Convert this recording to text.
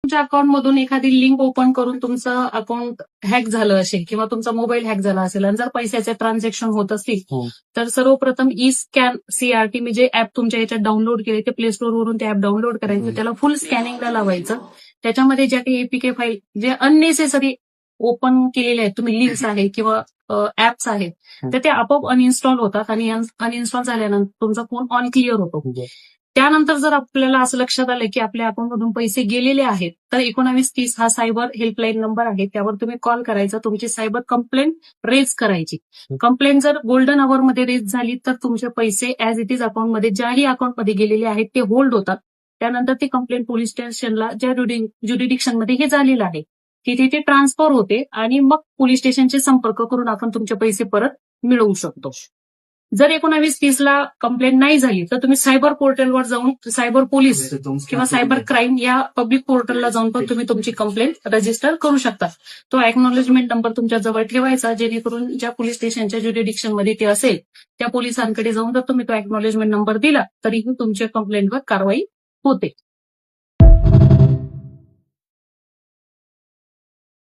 तुमच्या अकाउंटमधून एखादी लिंक ओपन करून तुमचं अकाउंट हॅक झालं असेल किंवा तुमचा मोबाईल हॅक झाला असेल आणि जर पैशाचे ट्रान्झॅक्शन होत असतील तर सर्वप्रथम ई स्कॅन CRT मी जे ऍप तुमच्या याच्यात डाउनलोड केले ते प्ले स्टोअरवरून ते ऍप डाउनलोड करायचं, त्याला फुल स्कॅनिंगला लावायचं. त्याच्यामध्ये ज्या काही APK फाईल जे अननेसेसरी ओपन केलेले आहेत तुम्ही लिंक्स आहेत किंवा ऍप्स आहेत तर ते आपोआप अनइन्स्टॉल होतात आणि अनइन्स्टॉल झाल्यानंतर तुमचा फोन ऑन क्लिअर होतो. त्यानंतर जर आपल्याला असं लक्षात आलं की आपल्या अकाउंटमधून पैसे गेलेले आहेत तर 1930 हा सायबर हेल्पलाईन नंबर आहे, त्यावर तुम्ही कॉल करायचा, तुमची सायबर कंप्लेंट रेज करायची. कंप्लेंट जर गोल्डन अवरमध्ये रेज झाली तर तुमचे पैसे ऍज इट इज अकाउंटमध्ये ज्याही अकाउंटमध्ये गेलेले आहेत ते होल्ड होतात. त्यानंतर ती कंप्लेंट पोलीस स्टेशनला ज्या ज्युरिडिक्शनमध्ये हे झालेलं आहे तिथे ते ट्रान्सफर होते आणि मग पोलीस स्टेशनचे संपर्क करून आपण तुमचे पैसे परत मिळवू शकतो. जर 1930 ला कंप्लेंट नाही झाली तर तुम्ही सायबर पोर्टलवर जाऊन सायबर पोलीस किंवा सायबर क्राईम या पब्लिक पोर्टलला जाऊन पण तुम्ही तुमची कंप्लेंट रजिस्टर करू शकता. तो एक्नॉलेजमेंट नंबर तुमच्या जवळ ठेवायचा जेणेकरून ज्या पोलीस स्टेशनच्या ज्युरिडिक्शनमध्ये ते असेल त्या पोलिसांकडे जाऊन जर तुम्ही तो एक्नॉलेजमेंट नंबर दिला तरीही तुमच्या कंप्लेंटवर कारवाई होते.